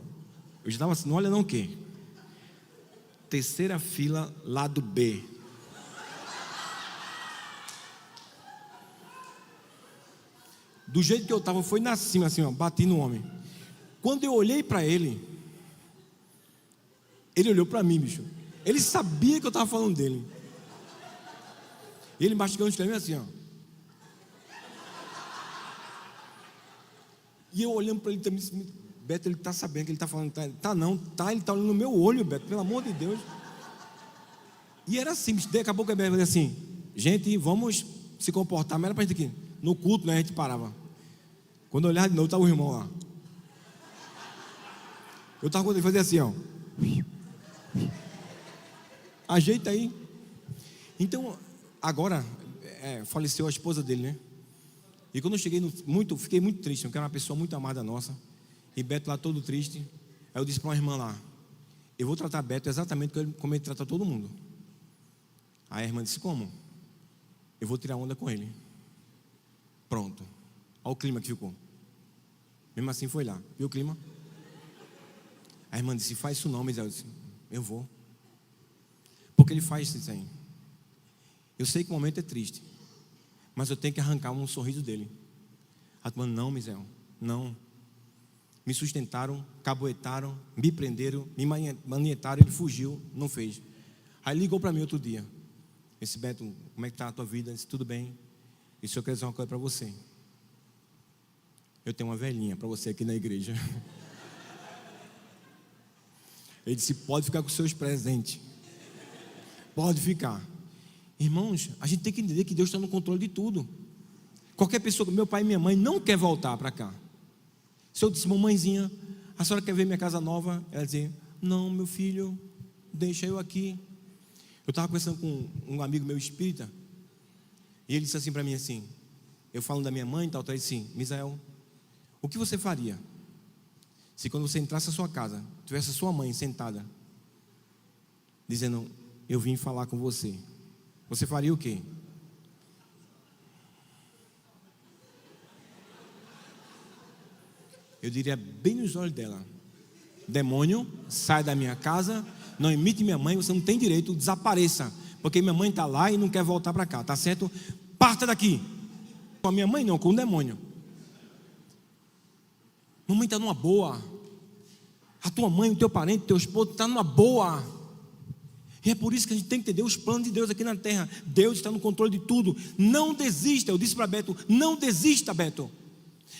Eu já estava assim, não olha não o quê? Terceira fila, lado B. Do jeito que eu estava, foi na cima assim, ó, bati no homem. Quando eu olhei para ele olhou para mim, bicho. Ele sabia que eu estava falando dele. Ele mastigando os caminhos assim, ó. E eu olhando para ele também, Beto, ele está sabendo que ele está falando, ele está olhando no meu olho, Beto, pelo amor de Deus. E era assim, daqui a pouco a Beto falou assim, gente, vamos se comportar, mas era para a gente aqui, no culto, né, a gente parava. Quando eu olhava de novo, estava o irmão lá. Eu estava quando ele fazia assim, ó. Ajeita aí. Então, agora, faleceu a esposa dele, né? E quando eu cheguei, fiquei muito triste, porque era uma pessoa muito amada nossa. E Beto lá todo triste. Aí eu disse para uma irmã lá, eu vou tratar Beto exatamente como ele trata todo mundo. Aí a irmã disse, como? Eu vou tirar onda com ele. Pronto. Olha o clima que ficou. Mesmo assim foi lá. Viu o clima? A irmã disse, faz isso não, mas eu disse, eu vou. Porque ele faz isso aí. Eu sei que o momento é triste, mas eu tenho que arrancar um sorriso dele. A turma, não, Misael, não. Me sustentaram, caboetaram, me prenderam, me manietaram, ele fugiu, não fez. Aí ligou para mim outro dia. Disse, Beto, como é que está a tua vida? Eu disse, tudo bem. E se eu quero dizer uma coisa para você. Eu tenho uma velhinha para você aqui na igreja. Ele disse, pode ficar com os seus presentes. Pode ficar. Irmãos, a gente tem que entender que Deus está no controle de tudo. Qualquer pessoa, meu pai e minha mãe não quer voltar para cá. Se eu disse, mamãezinha, a senhora quer ver minha casa nova? Ela dizia, não, meu filho, deixa eu aqui. Eu estava conversando com um amigo meu espírita, e ele disse assim para mim assim, eu falando da minha mãe e tal, ele disse assim, Misael, o que você faria se quando você entrasse na sua casa, tivesse a sua mãe sentada, dizendo, eu vim falar com você, você faria o quê? Eu diria bem nos olhos dela, demônio, sai da minha casa, não imite minha mãe, você não tem direito, desapareça, porque minha mãe está lá e não quer voltar para cá, tá certo? Parta daqui. Com a minha mãe não, com o demônio. Mamãe está numa boa, a tua mãe, o teu parente, o teu esposo está numa boa. E é por isso que a gente tem que entender os planos de Deus aqui na terra. Deus está no controle de tudo. Não desista, eu disse para Beto, não desista, Beto.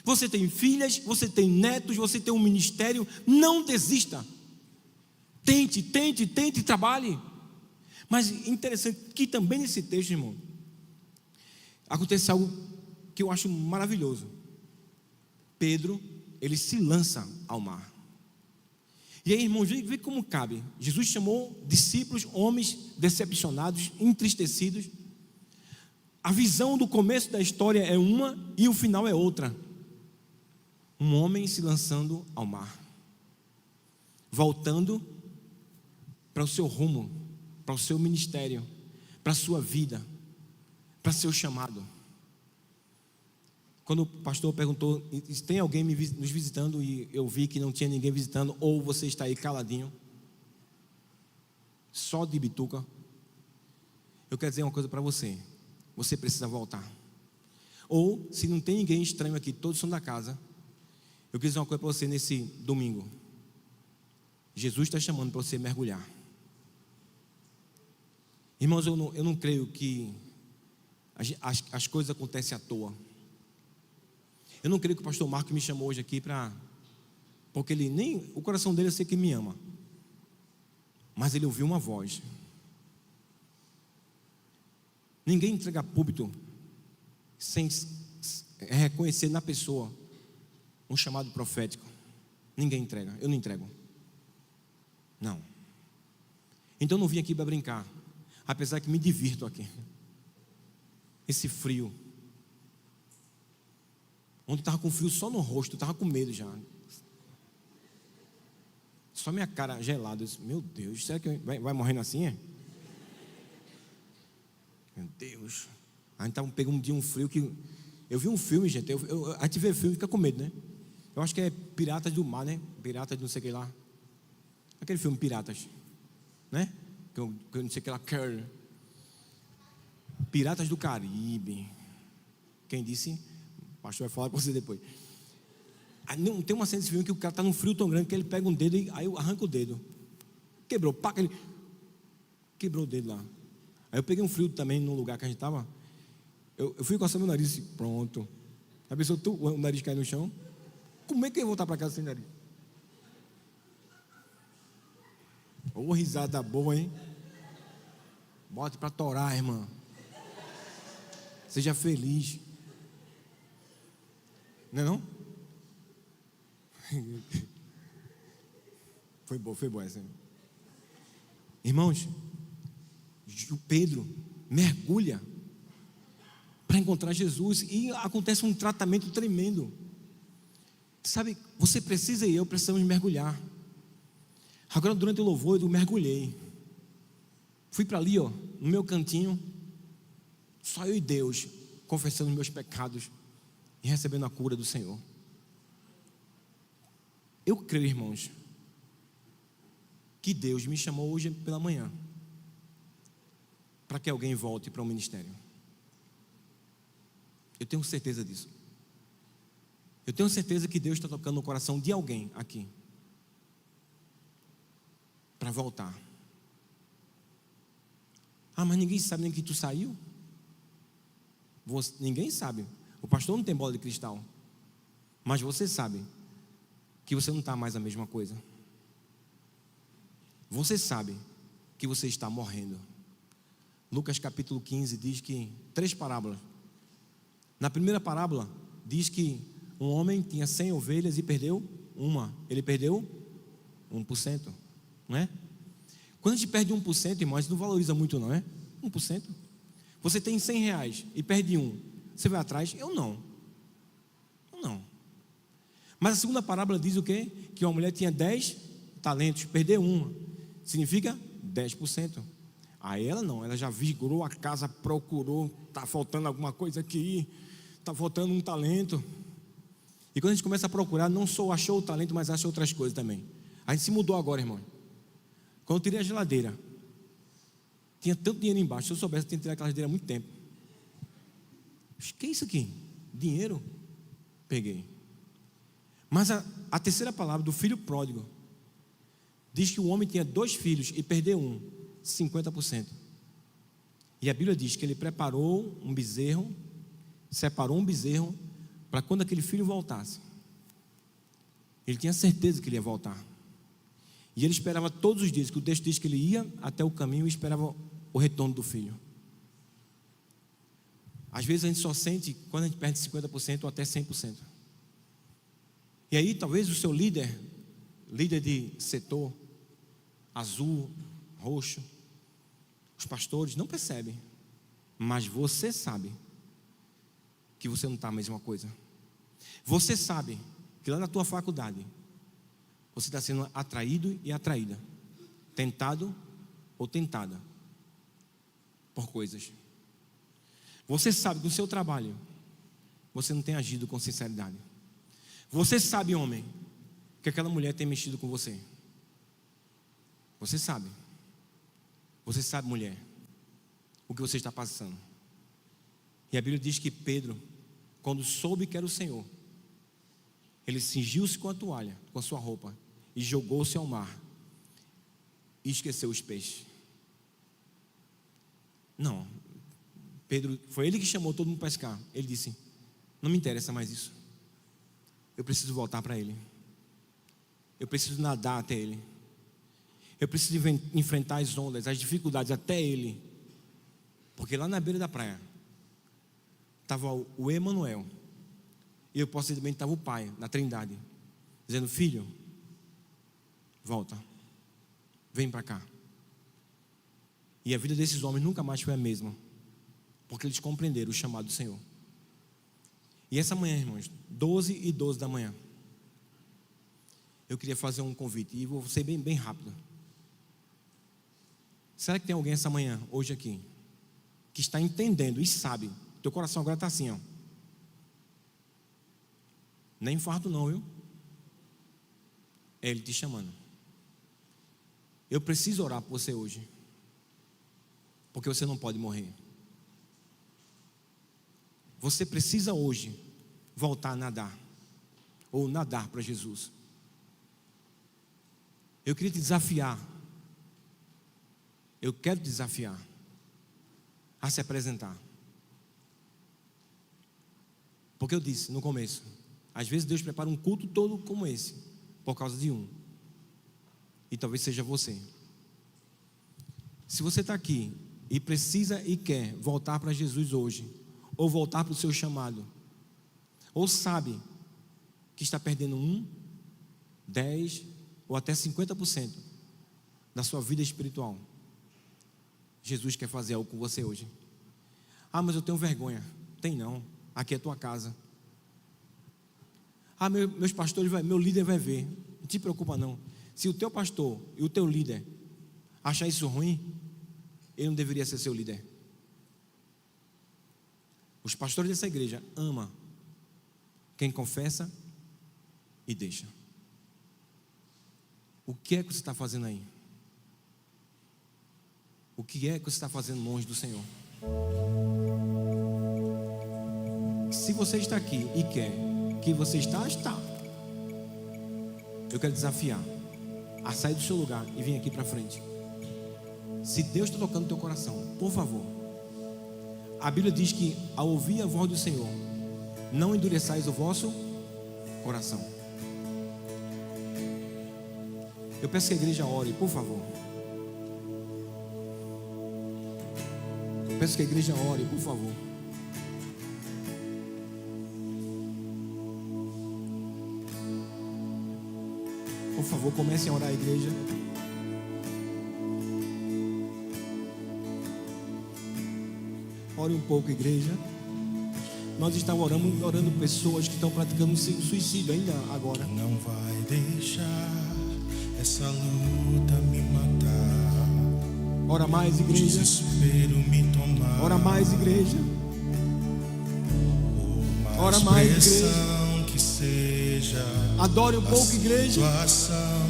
Você tem filhas, você tem netos, você tem um ministério, não desista. Tente, trabalhe. Mas interessante que também nesse texto, irmão, acontece algo que eu acho maravilhoso. Pedro, ele se lança ao mar. E aí, irmãos, vê como cabe. Jesus chamou discípulos, homens decepcionados, entristecidos. A visão do começo da história é uma e o final é outra. Um homem se lançando ao mar, voltando para o seu rumo, para o seu ministério, para a sua vida, para seu chamado. Quando o pastor perguntou, se tem alguém nos visitando, e eu vi que não tinha ninguém visitando, ou você está aí caladinho, só de bituca, eu quero dizer uma coisa para você, você precisa voltar. Ou, se não tem ninguém estranho aqui, todos são da casa, eu quero dizer uma coisa para você nesse domingo, Jesus está chamando para você mergulhar. Irmãos, eu não creio que as coisas acontecem à toa. Eu não creio que o pastor Marco me chamou hoje aqui porque ele nem, o coração dele eu sei que me ama, mas ele ouviu uma voz. Ninguém entrega púlpito sem reconhecer na pessoa um chamado profético. Ninguém entrega, eu não entrego. Não. Então eu não vim aqui para brincar, apesar que me divirto aqui. Esse frio. Ontem estava com frio só no rosto, estava com medo já. Só minha cara gelada. Eu disse, meu Deus, será que vai morrendo assim? É? Meu Deus. A gente estava pegando um frio que... Eu vi um filme, gente. A gente vê filme e fica com medo, né? Eu acho que é Piratas do Mar, né? Piratas de não sei o que lá. Aquele filme Piratas, né? Que eu não sei o que lá. Piratas do Caribe. Quem disse? O pastor vai falar com você depois. Não, tem uma cena desse filme que o cara está num frio tão grande que ele pega um dedo e aí arranca o dedo. Quebrou, pá, ele quebrou o dedo lá. Aí eu peguei um frio também no lugar que a gente estava. Eu fui coçando meu nariz e pronto. A pessoa, o nariz cai no chão. Como é que eu ia voltar para casa sem nariz? Ô, risada boa, hein? Bote para torar, irmã. Seja feliz. Não é não? Foi boa essa. Irmãos, o Pedro mergulha para encontrar Jesus e acontece um tratamento tremendo. Sabe, você precisa e eu precisamos mergulhar. Agora durante o louvor eu mergulhei. Fui para ali, ó, no meu cantinho, só eu e Deus, confessando meus pecados e recebendo a cura do Senhor. Eu creio, irmãos, que Deus me chamou hoje pela manhã para que alguém volte para o ministério. Eu tenho certeza disso. Eu tenho certeza que Deus está tocando no coração de alguém aqui para voltar. Ah, mas ninguém sabe nem que tu saiu. Ninguém sabe. O pastor não tem bola de cristal. Mas você sabe que você não está mais a mesma coisa. Você sabe que você está morrendo. Lucas capítulo 15 diz que 3 parábolas. Na primeira parábola, diz que um homem tinha 100 ovelhas e perdeu uma. Ele perdeu 1%, não é? Quando a gente perde 1%, irmão, a gente não valoriza muito, não é? 1%. Você tem 100 reais e perde um. Você vai atrás? Eu não. Mas a segunda parábola diz o quê? Que uma mulher tinha 10 talentos, perdeu uma. Significa 10%. Aí ela não, ela já vigorou a casa, procurou, está faltando alguma coisa aqui, está faltando um talento. E quando a gente começa a procurar, não só achou o talento, mas acha outras coisas também. A gente se mudou agora, irmão. Quando eu tirei a geladeira, tinha tanto dinheiro embaixo. Se eu soubesse, eu tinha tirado aquela geladeira há muito tempo. O que é isso aqui? Dinheiro? Peguei. Mas a terceira palavra do filho pródigo diz que o homem tinha 2 filhos e perdeu um, 50%. E a Bíblia diz que ele preparou um bezerro, separou um bezerro para quando aquele filho voltasse. Ele tinha certeza que ele ia voltar. E ele esperava todos os dias, que o texto diz que ele ia até o caminho e esperava o retorno do filho. Às vezes a gente só sente quando a gente perde 50% ou até 100%. E aí talvez o seu líder de setor, azul, roxo, os pastores não percebem, mas você sabe que você não está a mesma coisa. Você sabe que lá na tua faculdade você está sendo atraído e atraída, tentado ou tentada por coisas. Você sabe que no seu trabalho você não tem agido com sinceridade. Você sabe, homem, que aquela mulher tem mexido com você. Você sabe. Você sabe, mulher, o que você está passando. E a Bíblia diz que Pedro, quando soube que era o Senhor, ele cingiu-se com a toalha, com a sua roupa, e jogou-se ao mar, e esqueceu os peixes. Não, Pedro, foi ele que chamou todo mundo para pescar. Ele disse: não me interessa mais isso. Eu preciso voltar para Ele. Eu preciso nadar até Ele. Eu preciso enfrentar as ondas, as dificuldades até Ele. Porque lá na beira da praia estava o Emanuel. E eu possivelmente estava o Pai, na Trindade, dizendo: filho, volta, vem para cá. E a vida desses homens nunca mais foi a mesma, porque eles compreenderam o chamado do Senhor. E essa manhã, irmãos, 12h12 da manhã, eu queria fazer um convite, e vou ser bem rápido. Será que tem alguém essa manhã, hoje aqui, que está entendendo e sabe? Teu coração agora está assim, ó. Nem infarto não, viu? É Ele te chamando. Eu preciso orar por você hoje, porque você não pode morrer. Você precisa hoje voltar a nadar, ou nadar para Jesus. Eu queria te desafiar, eu quero te desafiar a se apresentar. Porque eu disse no começo, às vezes Deus prepara um culto todo como esse, por causa de um. E talvez seja você. Se você está aqui e precisa e quer voltar para Jesus hoje, ou voltar para o seu chamado, ou sabe que está perdendo 1, 10 ou até 50% da sua vida espiritual, Jesus quer fazer algo com você hoje. Ah, mas eu tenho vergonha. Tem não, aqui é a tua casa. Ah, meus pastores, meu líder vai ver. Não te preocupa não. Se o teu pastor e o teu líder achar isso ruim, ele não deveria ser seu líder. Os pastores dessa igreja amam quem confessa e deixa. O que é que você está fazendo aí? O que é que você está fazendo longe do Senhor? Se você está aqui e quer que você está, eu quero desafiar a sair do seu lugar e vir aqui para frente. Se Deus está tocando no teu coração, por favor. A Bíblia diz que ao ouvir a voz do Senhor, não endureçais o vosso coração. Eu peço que a igreja ore, por favor. Eu peço que a igreja ore, por favor. favor, comecem a orar, igreja. Ore um pouco, igreja. Nós estamos orando pessoas que estão praticando suicídio ainda agora. Não vai deixar essa luta me matar. Ora mais, igreja. Desespero me tomar. Ora mais, igreja. Por Ora mais, igreja. pressão que seja, Adore um pouco, a igreja. situação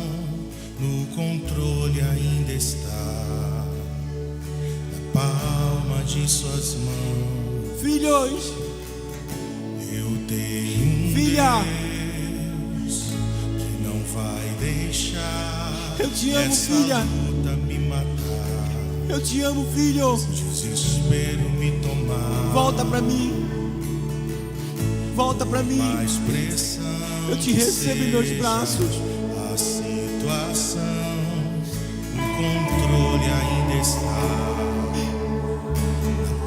no controle ainda está na palma de suas mãos. Filhos, Eu tenho um filha, Deus que não vai deixar eu te amo, essa filha. luta me matar. Eu te amo, filho. Desespero me tomar. Volta pra mim. Volta pra mim. Mais pressão Eu te que recebo em meus seja, braços. a situação no controle ainda está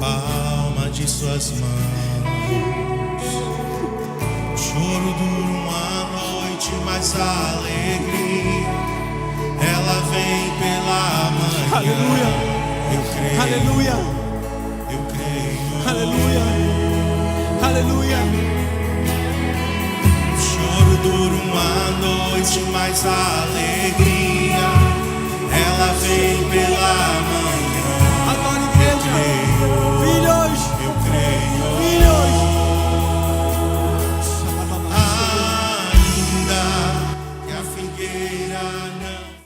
na palma de suas mãos. O choro dura uma noite, mas a alegria ela vem pela manhã. Aleluia. Eu creio, Aleluia. eu creio. Aleluia. Aleluia. O choro dura uma noite, mas a alegria ela vem pela manhã.